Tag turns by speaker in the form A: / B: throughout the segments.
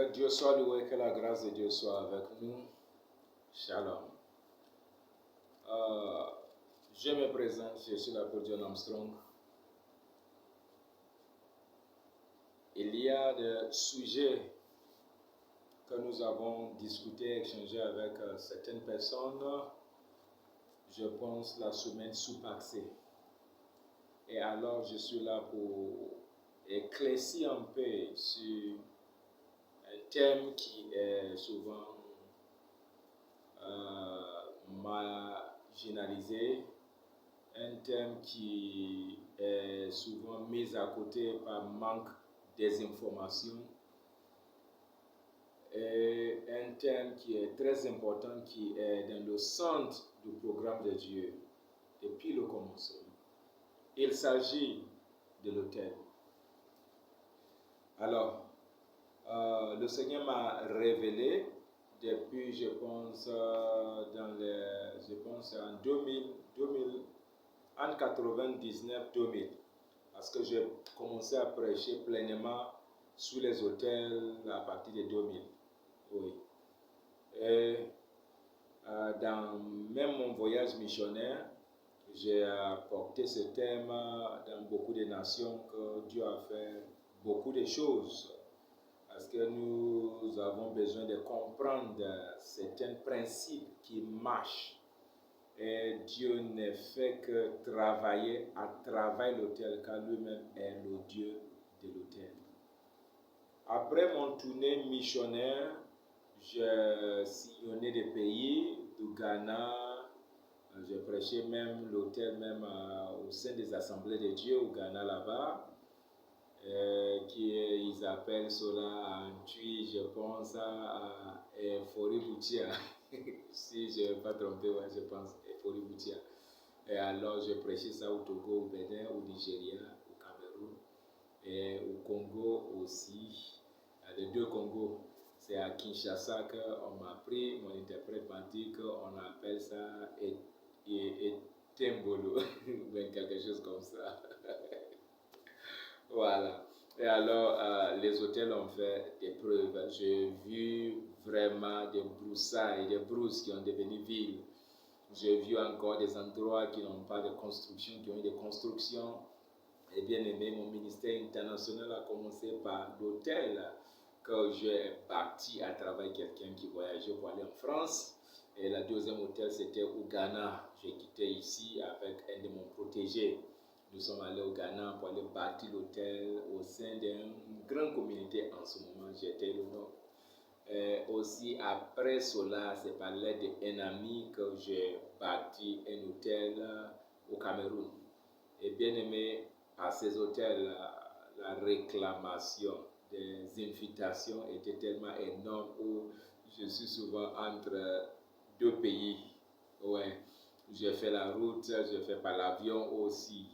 A: Que Dieu soit loué, que la grâce de Dieu soit avec nous. Shalom. Je me présente, je suis l'apôtre John Armstrong. Il y a des sujets que nous avons discuté, échangé avec certaines personnes, je pense la semaine sous-passée. Et alors je suis là pour éclaircir un peu sur un thème qui est souvent marginalisé, un thème qui est souvent mis à côté par manque des informations, et un thème qui est très important, qui est dans le centre du programme de Dieu depuis le commencement. Il s'agit de l'autel. Alors, le Seigneur m'a révélé depuis, je pense, en 99-2000, parce que j'ai commencé à prêcher pleinement sur les autels à partir de 2000. Oui. Et dans même mon voyage missionnaire, j'ai apporté ce thème dans beaucoup de nations, que Dieu a fait beaucoup de choses. Parce que nous avons besoin de comprendre certains principes qui marchent. Et Dieu ne fait que travailler à travers l'autel, car lui-même est le Dieu de l'autel. Après mon tournée missionnaire, j'ai sillonné des pays, du Ghana, j'ai prêché même l'autel même au sein des assemblées de Dieu au Ghana là-bas. Ils appellent cela en Tui, je pense, à Foriboutia. Si je ne vais pas tromper, ouais, je pense Foriboutia. Et alors, j'ai prêché ça au Togo, au Bénin, au Nigeria, au Cameroun et au Congo aussi. Les deux Congos, c'est à Kinshasa qu'on m'a pris, mon interprète m'a dit qu'on appelle ça Etembolo, ou quelque chose comme ça. Voilà. Et alors, les hôtels ont fait des preuves. J'ai vu vraiment des broussailles, des brousses qui ont devenu villes. J'ai vu encore des endroits qui n'ont pas de construction, qui ont eu des constructions. Et bien aimé, mon ministère international a commencé par l'hôtel que j'ai bâti à travers quelqu'un qui voyageait pour aller en France. Et la deuxième hôtel, c'était au Ghana. J'ai quitté ici avec un de mon protégé. Nous sommes allés au Ghana pour aller bâtir l'hôtel au sein d'une grande communauté en ce moment. J'étais le nom. Aussi, après cela, c'est par l'aide d'un ami que j'ai bâti un hôtel au Cameroun. Et bien aimé, à ces hôtels, la réclamation des invitations était tellement énorme où je suis souvent entre deux pays. Ouais. J'ai fait la route, j'ai fait par l'avion aussi.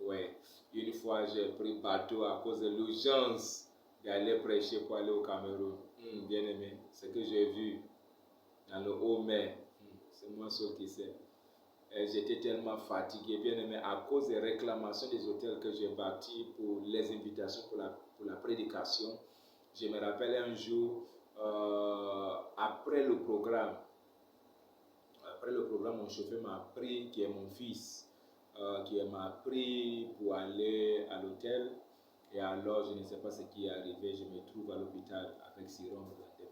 A: Ouais. Une fois, j'ai pris bateau à cause de l'urgence d'aller prêcher pour aller au Cameroun. Bien aimé, ce que j'ai vu dans le haut mer, c'est moi seul qui sais. J'étais tellement fatigué, bien aimé, à cause des réclamations des hôtels que j'ai bâtis pour les invitations pour la prédication. Je me rappelle un jour, après le programme, mon chauffeur m'a pris, qui est mon fils, qui m'a pris pour aller à l'hôtel. Et alors, je ne sais pas ce qui est arrivé, je me trouve à l'hôpital avec Siron Blandévé.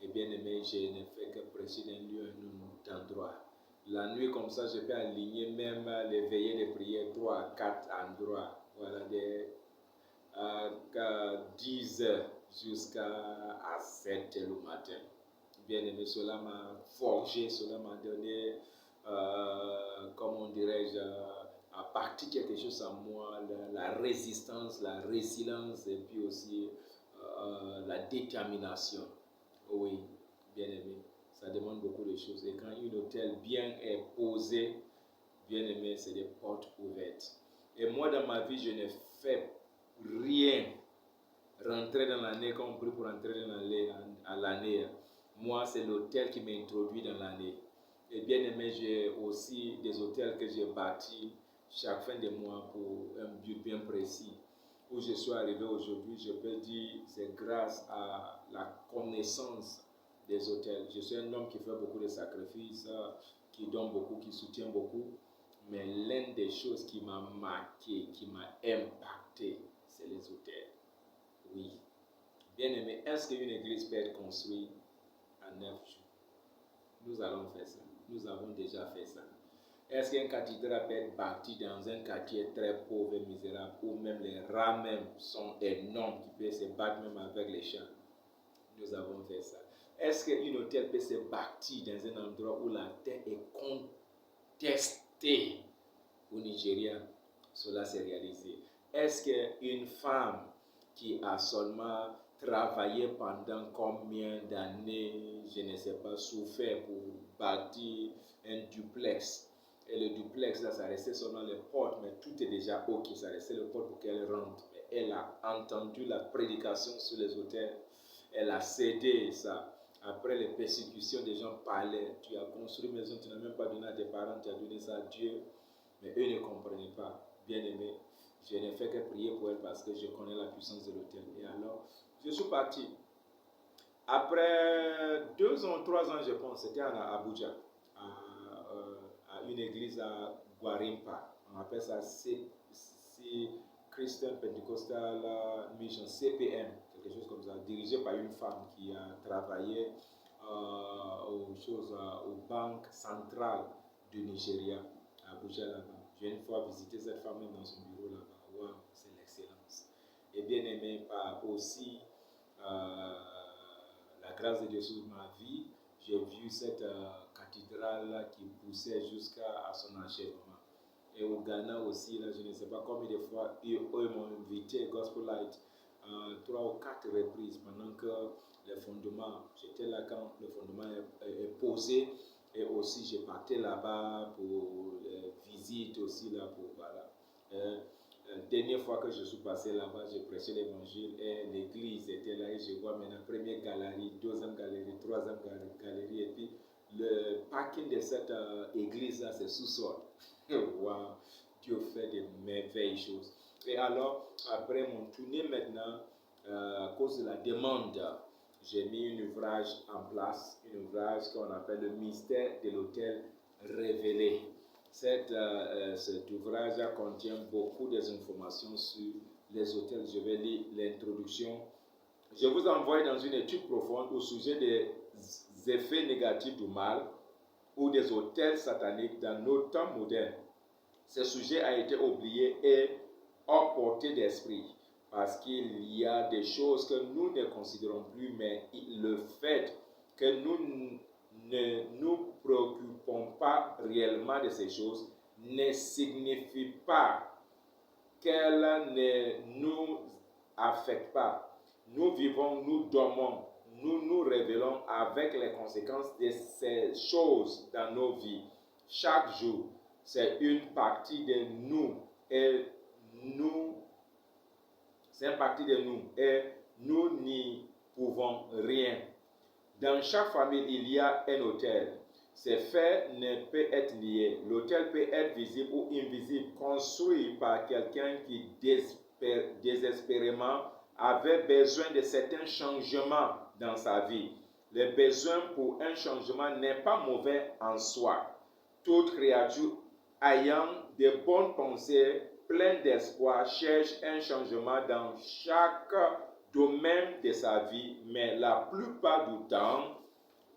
A: Et bien aimé, je ne fais que prêcher d'un lieu à un autre endroit. La nuit, comme ça, je peux aligner même les veillées de prière 3 à 4 endroits. Voilà, de 10 heures jusqu'à 7 heures le matin. Bien aimé, cela m'a forgé, cela m'a donné, comment dirais-je, à partir quelque chose en moi, la résistance, la résilience et puis aussi la détermination. Oui, bien aimé, ça demande beaucoup de choses. Et quand un hôtel bien est posé, bien aimé, c'est des portes ouvertes. Et moi, dans ma vie, je ne fais rien. Rentrer dans l'année, comme on prie pour entrer dans l'année. Moi, c'est l'hôtel qui m'introduit dans l'année. Et bien aimé, j'ai aussi des hôtels que j'ai bâtis chaque fin de mois pour un but bien précis. où je suis arrivé aujourd'hui, je peux dire c'est grâce à la connaissance des hôtels. Je suis un homme qui fait beaucoup de sacrifices, qui donne beaucoup, qui soutient beaucoup. Mais l'une des choses qui m'a marqué, qui m'a impacté, c'est les hôtels. Oui. Bien aimé, est-ce qu'une église peut être construite en 9 jours? Nous allons faire ça. Nous avons déjà fait ça. Est-ce qu'une cathédrale peut être bâtie dans un quartier très pauvre et misérable où même les rats même sont énormes qui peuvent se battre même avec les chats? Nous avons fait ça. Est-ce qu'un hôtel peut se bâtir dans un endroit où la terre est contestée? Au Nigeria, cela s'est réalisé. Est-ce qu'une femme qui a seulement travaillé pendant combien d'années, je ne sais pas, souffert pour bâtir un duplex, et le duplex, là, ça restait seulement les portes, mais tout est déjà OK, ça restait les portes pour qu'elle rentre. Mais elle a entendu la prédication sur les hôtels, elle a cédé ça. Après les persécutions, des gens parlaient, tu as construit une maison, tu n'as même pas donné à tes parents, tu as donné ça à Dieu. Mais eux ne comprenaient pas. Bien aimé, je n'ai fait que prier pour elle parce que je connais la puissance de l'autel. Et alors, je suis parti. Après 2 ans, 3 ans, je pense, c'était à Abuja, à une église à Guarimpa. On appelle ça Christian Pentecostal Mission, CPM, quelque chose comme ça, dirigé par une femme qui a travaillé aux banques centrales du Nigeria, à Abuja là-bas. J'ai une fois visité cette femme même dans son bureau là-bas. Waouh, c'est l'excellence. Et bien aimé par aussi la grâce de Dieu sur ma vie, j'ai vu cette cathédrale qui poussait jusqu'à son achèvement. Et au Ghana aussi, là, je ne sais pas combien de fois, eux m'ont invité Gospel Light 3 ou 4 reprises pendant que les fondements, j'étais là quand le fondement est posé, et aussi je partais là-bas pour visite aussi là pour voilà. La dernière fois que je suis passé là-bas, j'ai prêché l'évangile et l'église était là et je vois maintenant première galerie, deuxième galerie, troisième galerie et puis le parking de cette église là c'est sous-sol. Wow, Dieu fait de merveilleuses choses. Et alors, après mon tournée maintenant, à cause de la demande, j'ai mis un ouvrage en place, un ouvrage qu'on appelle le mystère de l'hôtel révélé. Cet ouvrage contient beaucoup d'informations sur les hôtels. Je vais lire l'introduction. Je vous envoie dans une étude profonde au sujet des effets négatifs du mal ou des hôtels sataniques dans nos temps modernes. Ce sujet a été oublié et hors portée d'esprit parce qu'il y a des choses que nous ne considérons plus, mais le fait que nous ne nous préoccupons pas réellement de ces choses ne signifie pas qu'elles ne nous affectent pas. Nous vivons, nous dormons, nous nous révélons avec les conséquences de ces choses dans nos vies. Chaque jour, c'est une partie de nous et nous n'y pouvons rien. Dans chaque famille, il y a un hôtel. Ces faits ne peuvent être liés. L'hôtel peut être visible ou invisible, construit par quelqu'un qui désespérément avait besoin de certains changements dans sa vie. Le besoin pour un changement n'est pas mauvais en soi. Toute créature ayant de bonnes pensées, pleine d'espoir, cherche un changement dans chaque domaine de sa vie, mais la plupart du temps,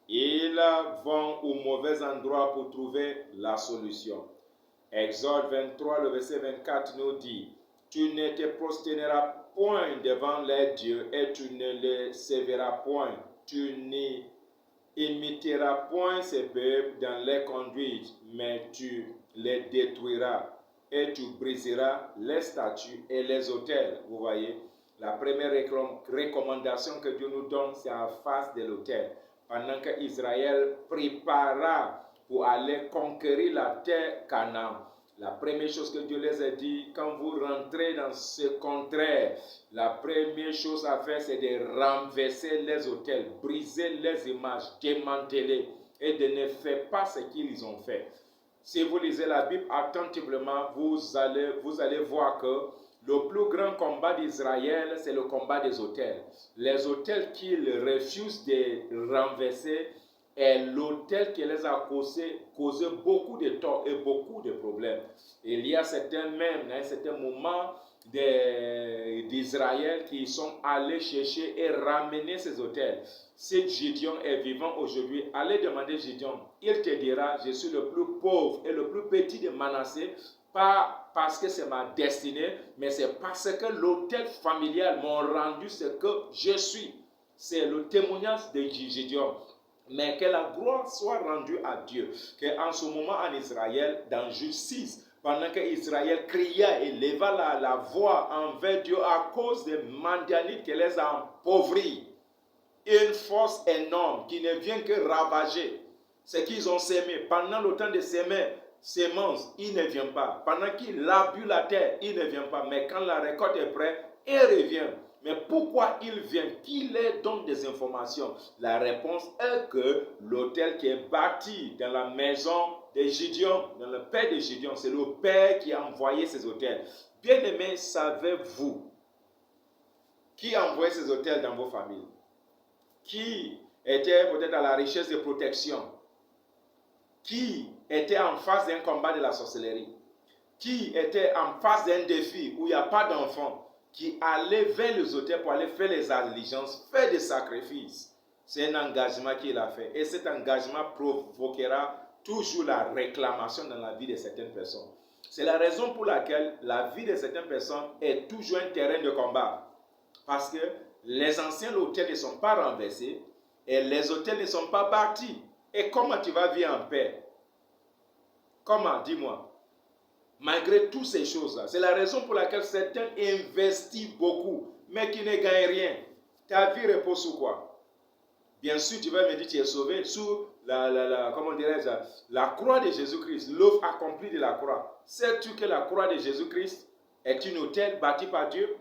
A: ils vont au mauvais endroit pour trouver la solution. Exode 23, le verset 24 nous dit: tu ne te prosterneras point devant les dieux et tu ne les serviras point. Tu n'imiteras point ces peuples dans les conduites, mais tu les détruiras et tu briseras les statues et les autels. Vous voyez, la première recommandation que Dieu nous donne, c'est en face de l'autel. Pendant qu'Israël prépara pour aller conquérir la terre Canaan, la première chose que Dieu les a dit, quand vous rentrez dans ce contraire, la première chose à faire, c'est de renverser les autels, briser les images, démanteler et de ne faire pas ce qu'ils ont fait. Si vous lisez la Bible attentivement, vous allez voir que Le plus grand combat d'Israël, c'est le combat des autels. Les autels qu'ils refusent de renverser est l'autel qui les a causé beaucoup de tort et beaucoup de problèmes. Il y a certains même, à un certain moment d'Israël qui sont allés chercher et ramener ces autels. Si Gideon est vivant aujourd'hui, allez demander Gideon. Il te dira, je suis le plus pauvre et le plus petit de Manassé, pas parce que c'est ma destinée, mais c'est parce que l'autel familial m'a rendu ce que je suis. C'est le témoignage de Gideon. Mais que la gloire soit rendue à Dieu. Qu'en ce moment en Israël, dans Juge 6, pendant que Israël cria et leva la voix envers Dieu à cause des Madianites qui les a appauvris, une force énorme qui ne vient que ravager ce qu'ils ont sémé. Pendant le temps de s'aimer, sémence, il ne vient pas. Pendant qu'il labure la terre, il ne vient pas. Mais quand la récolte est prête, il revient. Mais pourquoi il vient? Qui leur donne des informations? La réponse est que l'autel qui est bâti dans la maison de Gideon, dans le père de Gideon, c'est le père qui a envoyé ces autels. Bien-aimés, savez-vous qui a envoyé ces autels dans vos familles? Qui était peut-être à la richesse de protection? Qui était en face d'un combat de la sorcellerie? Qui était en face d'un défi où il n'y a pas d'enfants? Qui allait vers les autels pour aller faire les allégeances, faire des sacrifices. C'est un engagement qu'il a fait. Et cet engagement provoquera toujours la réclamation dans la vie de certaines personnes. C'est la raison pour laquelle la vie de certaines personnes est toujours un terrain de combat. Parce que les anciens autels ne sont pas renversés et les autels ne sont pas bâtis. Et comment tu vas vivre en paix? Comment? Dis-moi. Malgré toutes ces choses-là, c'est la raison pour laquelle certains investissent beaucoup, mais qui ne gagnent rien. Ta vie repose sur quoi? Bien sûr, tu vas me dire que tu es sauvé sous la croix de Jésus-Christ, l'œuvre accomplie de la croix. Sais-tu que la croix de Jésus-Christ est une autel bâti par Dieu?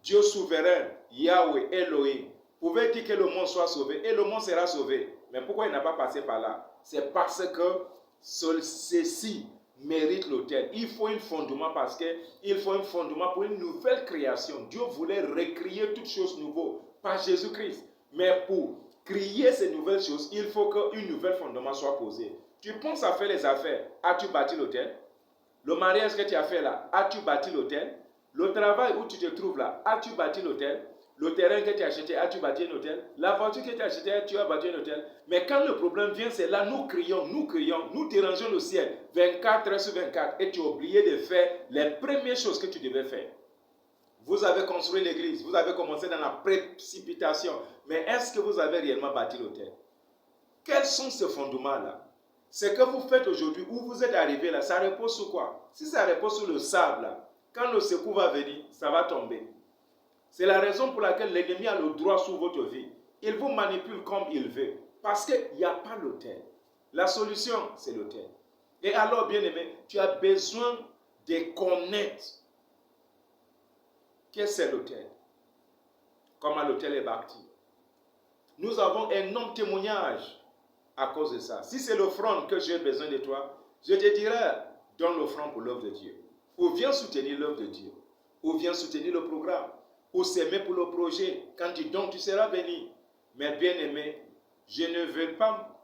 A: Dieu souverain, Yahweh, Elohim. Pouvez dire que le monde soit sauvé et le monde sera sauvé. Mais pourquoi il n'a pas passé par là? C'est parce que ceci mérite l'autel. Il faut un fondement parce qu'il faut un fondement pour une nouvelle création. Dieu voulait recréer toutes choses nouvelles par Jésus-Christ. Mais pour créer ces nouvelles choses, il faut qu'un nouvel fondement soit posé. Tu penses à faire les affaires, as-tu bâti l'autel? Le mariage que tu as fait là, as-tu bâti l'autel? Le travail où tu te trouves là, as-tu bâti l'autel? Le terrain que tu as acheté, as-tu bâti un hôtel? La voiture que tu as achetée, tu as bâti un hôtel? Mais quand le problème vient, c'est là, nous crions, nous dérangeons le ciel 24 heures sur 24 et tu as oublié de faire les premières choses que tu devais faire. Vous avez construit l'église, vous avez commencé dans la précipitation, mais est-ce que vous avez réellement bâti l'hôtel? Quels sont ces fondements-là? Ce que vous faites aujourd'hui, où vous êtes arrivé là, ça repose sur quoi? Si ça repose sur le sable, là, quand le secours va venir, ça va tomber. C'est la raison pour laquelle l'ennemi a le droit sur votre vie. Il vous manipule comme il veut. Parce qu'il n'y a pas l'autel. La solution, c'est l'autel. Et alors, bien-aimé, tu as besoin de connaître que c'est l'autel. Comment l'autel est bâti. Nous avons un énorme témoignage à cause de ça. Si c'est l'offrande que j'ai besoin de toi, je te dirai, donne l'offrande pour l'œuvre de Dieu. Ou viens soutenir l'œuvre de Dieu. Ou viens soutenir le programme. Ou s'aimer pour le projet. Quand tu donnes, tu seras béni. Mais bien aimé, je ne veux pas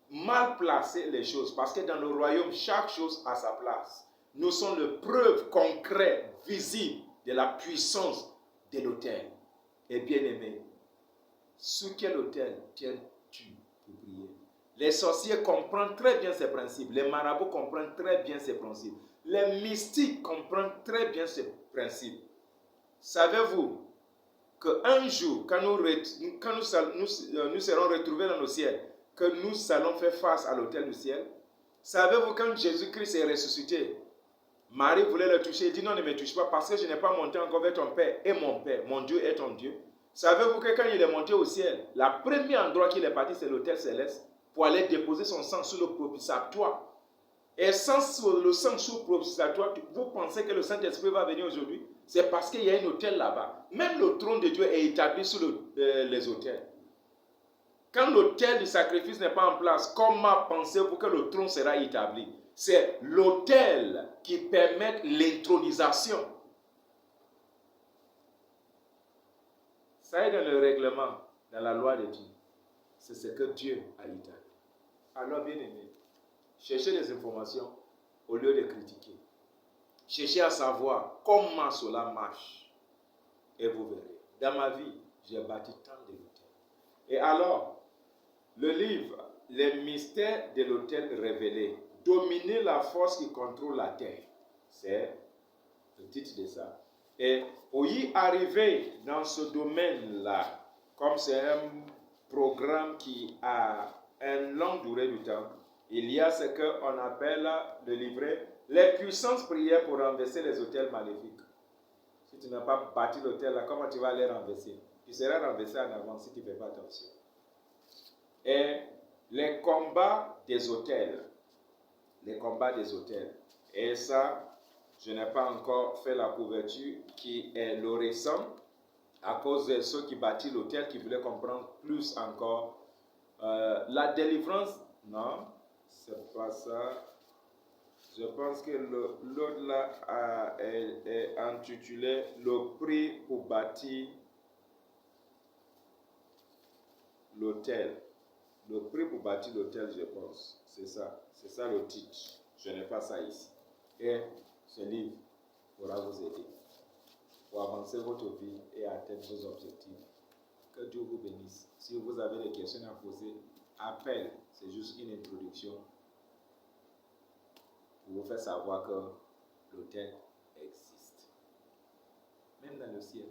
A: mal placer les choses. Parce que dans le royaume, chaque chose a sa place. Nous sommes le preuve concrète, visible de la puissance de l'autel. Et bien aimé, sur quel autel tiens-tu pour prier? Les sorciers comprennent très bien ces principes. Les marabouts comprennent très bien ces principes. Les mystiques comprennent très bien ces principes. Savez-vous qu'un jour, quand nous serons retrouvés dans le ciel, que nous allons faire face à l'autel du ciel? Savez-vous quand Jésus-Christ est ressuscité, Marie voulait le toucher, il dit non, ne me touche pas parce que je n'ai pas monté encore vers ton Père et mon Père, mon Dieu est ton Dieu. Savez-vous que quand il est monté au ciel, le premier endroit qu'il est parti, c'est l'autel céleste pour aller déposer son sang sur le propitiatoire. Et sans le sang sur le propitiatoire, vous pensez que le Saint-Esprit va venir aujourd'hui? C'est parce qu'il y a un autel là-bas. Même le trône de Dieu est établi sur les autels. Quand l'autel du sacrifice n'est pas en place, comment pensez-vous que le trône sera établi? C'est l'autel qui permet l'intronisation. Ça est dans le règlement, dans la loi de Dieu. C'est ce que Dieu a établi. Alors, bien aimé, cherchez des informations au lieu de critiquer. Cherchez à savoir comment cela marche. Et vous verrez. Dans ma vie, j'ai bâti tant de l'autel. Et alors, le livre, Les mystères de l'autel révélé, dominer la force qui contrôle la terre. C'est le titre de ça. Et pour y arriver dans ce domaine-là, comme c'est un programme qui a une longue durée du temps, il y a ce qu'on appelle le livret Les puissances prières pour renverser les autels maléfiques. Si tu n'as pas bâti l'autel là, comment tu vas les renverser? Tu seras renversé en avant si tu ne fais pas attention. Et les combats des autels. Les combats des autels. Et ça, je n'ai pas encore fait la couverture qui est le récent à cause de ceux qui bâtissent l'autel qui voulaient comprendre plus encore. La délivrance, non, c'est pas ça. Je pense que l'autre là est intitulé Le prix pour bâtir l'autel. Le prix pour bâtir l'autel, je pense. C'est ça le titre. Je n'ai pas ça ici. Et ce livre pourra vous aider pour avancer votre vie et atteindre vos objectifs. Que Dieu vous bénisse. Si vous avez des questions à poser, appel. C'est juste une introduction pour vous faire savoir que l'autel existe. Même dans le ciel.